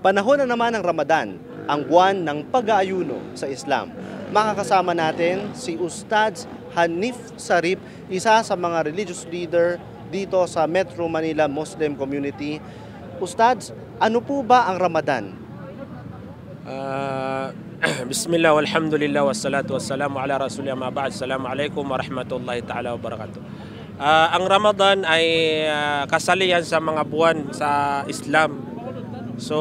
Panahon na naman ng Ramadan, ang buwan ng pag-aayuno sa Islam. Makakasama natin si Ustadz Hanif Sarip, isa sa mga religious leader dito sa Metro Manila Muslim Community. Ustadz, ano po ba ang Ramadan? Bismillah, walhamdulillah, wassalatu wassalamu ala rasulillah, ma ba'd. Assalamualaikum warahmatullahi ta'ala wabarakatuh. Ang Ramadan ay kasalihan sa mga buwan sa Islam. So,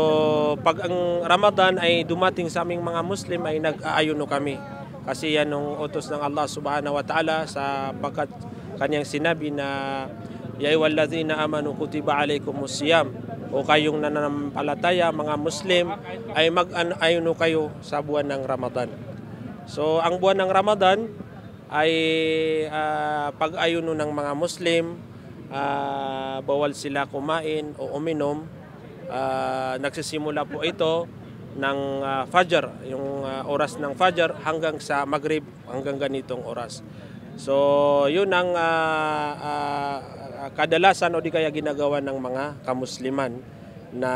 pag ang Ramadan ay dumating sa aming mga Muslim ay nag-aayuno kami. Kasi yan ang utos ng Allah subhanahu wa ta'ala sapagkat kanyang sinabi na ya ayyuhallazina amanu kutiba alaikumus siyam, o kayong nananampalataya mga Muslim ay mag-ayuno kayo sa buwan ng Ramadan. So, ang buwan ng Ramadan ay pag-ayuno ng mga Muslim, bawal sila kumain o uminom. Nagsisimula po ito ng Fajr, yung oras ng Fajr hanggang sa Maghrib, hanggang ganitong oras. So yun ang kadalasan o di kaya ginagawa ng mga kamusliman na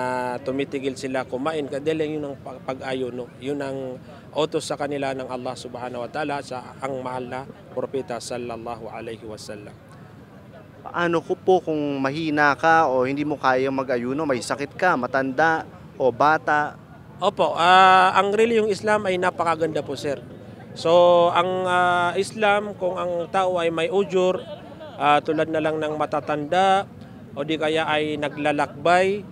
tumitigil sila kumain, kadali yun ang pag-ayuno. Yun ang utos sa kanila ng Allah subhanahu wa ta'ala sa ang mahal na propeta sallallahu alaihi wasallam. Paano po kung mahina ka o hindi mo kaya mag-ayuno, may sakit ka, matanda o bata? Opo, ang reliyong Islam ay napakaganda po, sir. So, ang Islam, kung ang tao ay may ujur, tulad na lang ng matatanda, o di kaya ay naglalakbay,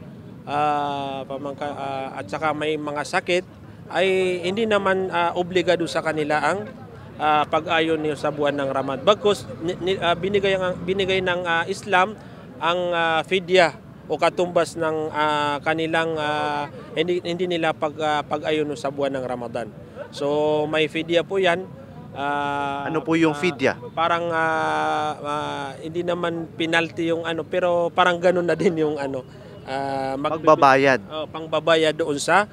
at saka may mga sakit, ay hindi naman obligado sa kanila ang pag-ayon niyo sa buwan ng Ramadan. Bagkus binigay ng Islam ang fidya o katumbas ng kanilang hindi nila pag-ayon sa buwan ng Ramadan. So may fidya po 'yan. Ano po yung fidya? Parang hindi naman penalty yung ano, pero parang ganoon na din yung ano, pagbabayad. Pangbabayad doon sa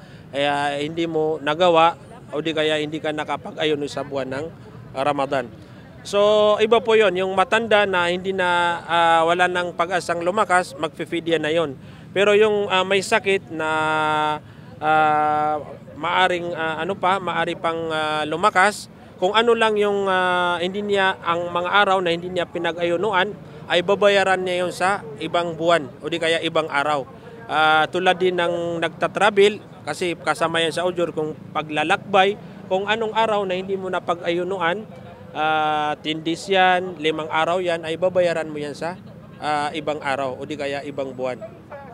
hindi mo nagawa o di kaya hindi ka nakapag-ayuno sa buwan ng Ramadan. So iba po yon, yung matanda na hindi na wala ng pag-asang lumakas, magpipidya na yon. Pero yung may sakit na maari pang lumakas, kung ano lang yung hindi niya, ang mga araw na hindi niya pinag-ayunuan, ay babayaran niya yon sa ibang buwan o di kaya ibang araw. Tulad din ng nagtatravel, kasi kasama yan sa ujur, kung paglalakbay, kung anong araw na hindi mo na pag-ayunuan, 10 days yan, 5 araw yan, ay babayaran mo yan sa ibang araw o di kaya ibang buwan.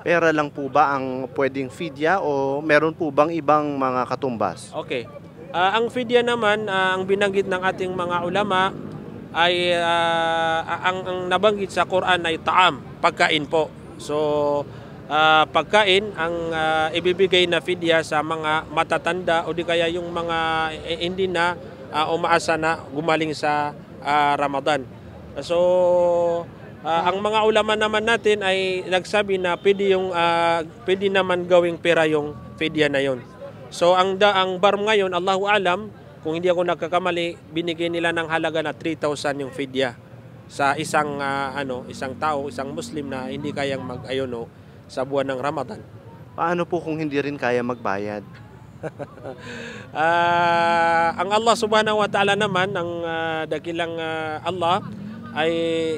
Pera lang po ba ang pwedeng fidya o meron po bang ibang mga katumbas? Okay. Ang fidya naman, ang binanggit ng ating mga ulama, ay ang nabanggit sa Quran ay ta'am, pagkain po. So, pagkain ang ibibigay na fidya sa mga matatanda o di kaya yung mga hindi na umaasa na gumaling sa Ramadan. So ang mga ulama naman natin ay nagsabi na pwede naman gawing pera yung fidya na yon. So ang barm ngayon, Allahu alam, kung hindi ako nagkakamali, binigay nila ng halaga na 3,000 yung fidya sa isang isang tao, isang Muslim na hindi kayang mag-ayuno sa buwan ng Ramadan. Paano po kung hindi rin kaya magbayad? Ang Allah subhanahu wa ta'ala naman, ang dakilang Allah, ay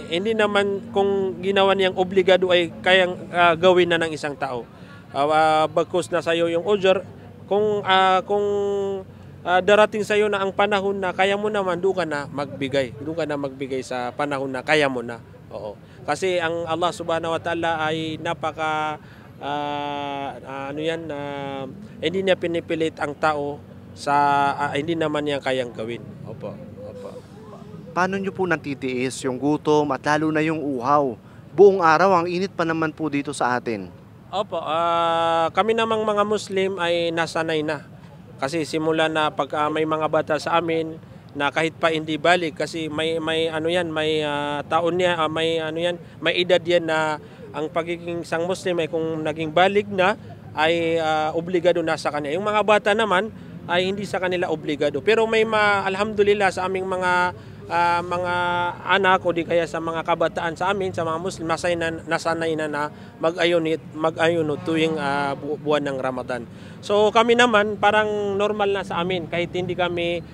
hindi naman kung ginawa niyang obligado ay kayang gawin na ng isang tao. Bagkus na sa'yo yung ujur, kung darating sa'yo na ang panahon na kaya mo naman, doon ka na magbigay sa panahon na kaya mo na. Oo. Kasi ang Allah subhanahu wa ta'ala ay napaka hindi niya pinipilit ang tao sa hindi naman niya kayang gawin. Opo. Paano nyo po natitiis yung gutom at lalo na yung uhaw? Buong araw, ang init pa naman po dito sa atin. Opo, kami namang mga Muslim ay nasanay na. Kasi simula na pag may mga bata sa amin na kahit pa hindi balik, kasi may taon niya, may edad yan na ang pagiging isang Muslim ay kung naging balik na ay obligado na sa kanya. Yung mga bata naman ay hindi sa kanila obligado. Pero may alhamdulillah sa aming mga mga anak o di kaya sa mga kabataan sa amin, sa mga Muslim, nasanay na mag-ayuno tuwing buwan ng Ramadan. So kami naman parang normal na sa amin kahit hindi kami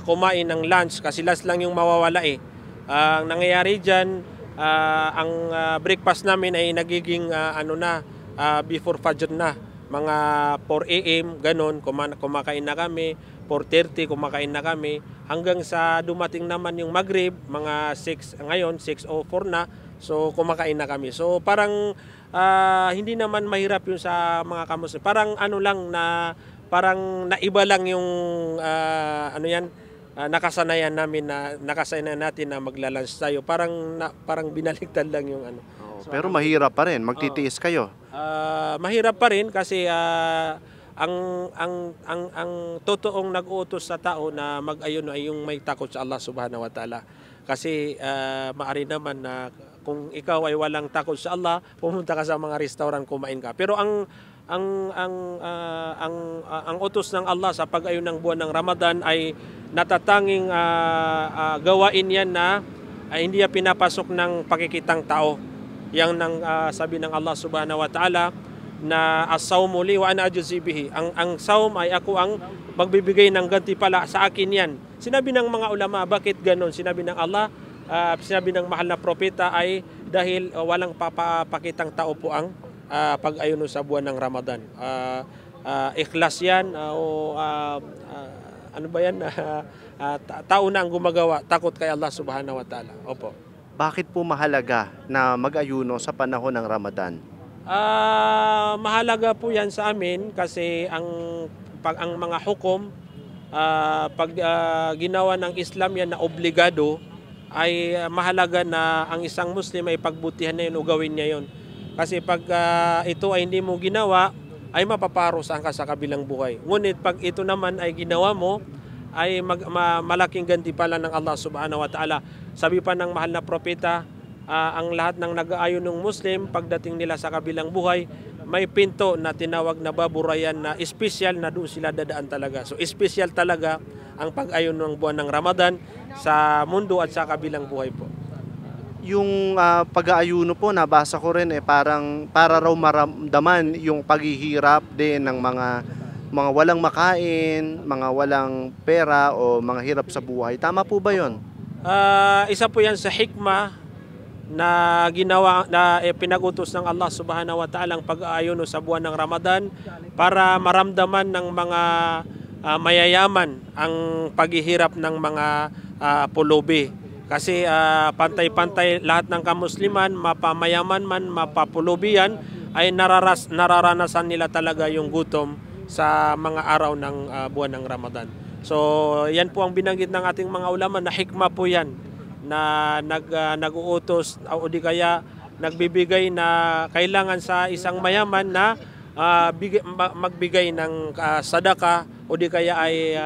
kumain ng lunch kasi last lang yung mawawala eh. Ang nangyayari diyan, ang breakfast namin ay nagiging before Fajr na. Mga 4 AM, ganun, kumakain na kami, 4:30 kumakain na kami, hanggang sa dumating naman yung Maghrib, mga 6, ngayon 6:04 na, so kumakain na kami. So parang hindi naman mahirap yung sa mga kamuslim. Parang parang naiba lang yung nakasanayan natin na maglalunch tayo. Parang binaligtad lang yung ano. Pero mahirap pa rin, magtitiis kayo. Mahirap pa rin kasi ang totoong nag-uutos sa tao na mag-ayuno ay yung may takot sa Allah Subhanahu wa Ta'ala. Kasi maari naman na kung ikaw ay walang takot sa Allah, pumunta ka sa mga restaurant, kumain ka. Pero ang utos ng Allah sa pag-ayun ng buwan ng Ramadan ay natatanging gawain yan na hindi niya pinapasok ng pakikitang tao. Yang sabi ng Allah Subhanahu wa Ta'ala na as-sawmu li wa ana ajzi bihi. Ang saum ay ako ang magbibigay ng gantimpala, sa akin yan. Sinabi ng mga ulama, bakit ganon? Sinabi ng Allah, sinabi ng mahal na propeta ay dahil walang papakitang tao po ang pag-ayuno sa buwan ng Ramadan. Ikhlas yan ano ba yan? Tao na ang gumagawa, takot kay Allah Subhanahu wa Ta'ala. Opo. Bakit po mahalaga na mag-ayuno sa panahon ng Ramadan? Mahalaga po yan sa amin kasi ang mga hukom, pag ginawa ng Islam yan na obligado, ay mahalaga na ang isang Muslim ay pagbutihan na yun o gawin niya yun. Kasi pag ito ay hindi mo ginawa, ay mapaparusahan ka sa kabilang buhay. Ngunit pag ito naman ay ginawa mo, ay malaking gantimpala ng Allah Subhanahu wa Ta'ala. Sabi pa ng mahal na propeta, ang lahat ng nag-aayon ng Muslim, pagdating nila sa kabilang buhay, may pinto na tinawag na baburayan na espesyal na doon sila dadaan talaga. So espesyal talaga ang pag-ayon ng buwan ng Ramadan sa mundo at sa kabilang buhay po. Yung pag-aayuno po, nabasa ko rin parang para raw maramdaman yung paghihirap din ng mga walang makain, mga walang pera o mga hirap sa buhay. Tama po ba 'yon? Isa po 'yan sa hikmah na ginawa na pinag-utos ng Allah Subhanahu wa Ta'ala ang pag-aayuno sa buwan ng Ramadan para maramdaman ng mga mayayaman ang paghihirap ng mga pulubi. Kasi pantay-pantay lahat ng kamusliman, mapamayaman man, mapapulubi yan, ay nararanasan nila talaga yung gutom sa mga araw ng buwan ng Ramadan. So yan po ang binanggit ng ating mga ulama na hikmah po yan na nag-uutos o di kaya nagbibigay na kailangan sa isang mayaman na magbigay ng sadaka o di kaya ay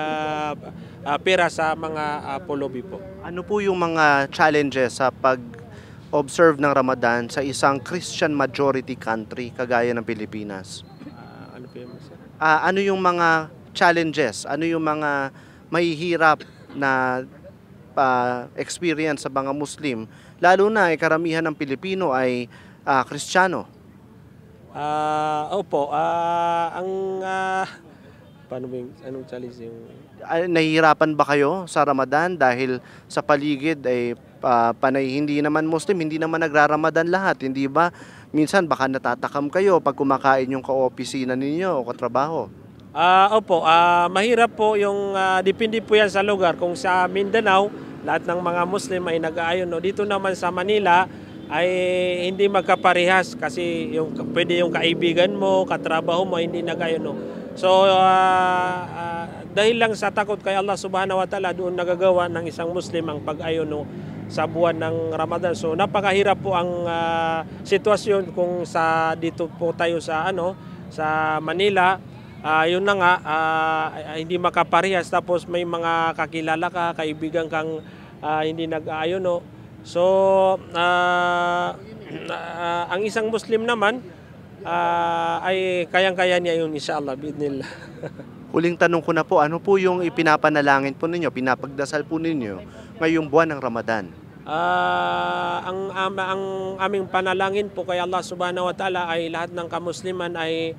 pera sa mga pulubi po. Ano po yung mga challenges sa pag-observe ng Ramadan sa isang Christian majority country kagaya ng Pilipinas? Ano po yung ano yung mga challenges, ano yung mga mahihirap na experience sa mga Muslim, lalo na karamihan ng Pilipino ay Kristiyano? Paano ba anong challenge yung... Nahihirapan ba kayo sa Ramadan dahil sa paligid ay panay hindi naman Muslim, hindi naman nagraramadan lahat, hindi ba? Minsan baka natatakam kayo pag kumakain yung ka-opisina ninyo o katrabaho. Mahirap po yung depende po yan sa lugar. Kung sa Mindanao, lahat ng mga Muslim ay nag-aayon. No? Dito naman sa Manila ay hindi magkaparehas kasi pwede yung kaibigan mo, katrabaho mo, hindi nag-aayon. No? So dahil lang sa takot kay Allah Subhanahu wa Ta'ala, doon nagagawa ng isang Muslim ang pag-aayon sa buwan ng Ramadan. So napakahirap po ang sitwasyon kung dito po tayo sa sa Manila. Yun na nga, hindi makaparehas, tapos may mga kakilala ka, kaibigan kang hindi nag-aayon. So ang isang Muslim naman ay kayang-kaya niya yun, inshallah, bidnillah. Huling tanong ko na po, ano po yung ipinapanalangin po ninyo, pinapagdasal po ninyo ngayong buwan ng Ramadan? Ang aming panalangin po kay Allah Subhanahu wa Ta'ala ay lahat ng kamusliman ay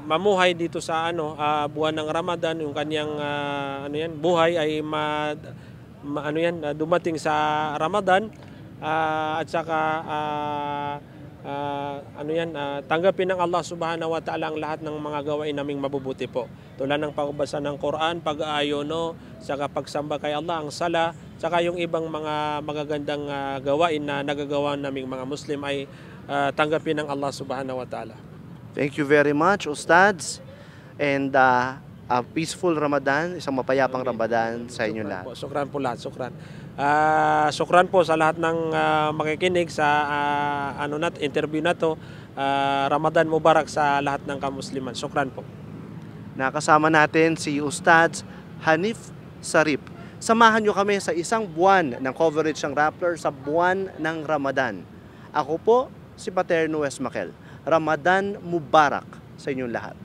mamuhay dito sa buwan ng Ramadan, yung kanyang buhay ay dumating sa Ramadan, at saka tanggapin ng Allah Subhanahu wa Ta'ala ang lahat ng mga gawain naming mabubuti po. Tulad ng pagbasa ng Quran, pag-aayono, saka pagsamba kay Allah, ang sala, saka yung ibang mga magagandang gawain na nagagawa naming mga Muslim ay tanggapin ng Allah Subhanahu wa Ta'ala. Thank you very much, Ustads. And a peaceful Ramadan, isang mapayapang Ramadan sa inyo lahat. Sukran po lahat, sukran. Sukran po sa lahat ng makikinig sa interview na to. Ramadan Mubarak sa lahat ng kamusliman. Sukran po. Nakasama natin si Ustads Hanif Sarip. Samahan nyo kami sa isang buwan ng coverage ng Rappler sa buwan ng Ramadan. Ako po si Paterno Wes Makel. Ramadan Mubarak sa inyong lahat.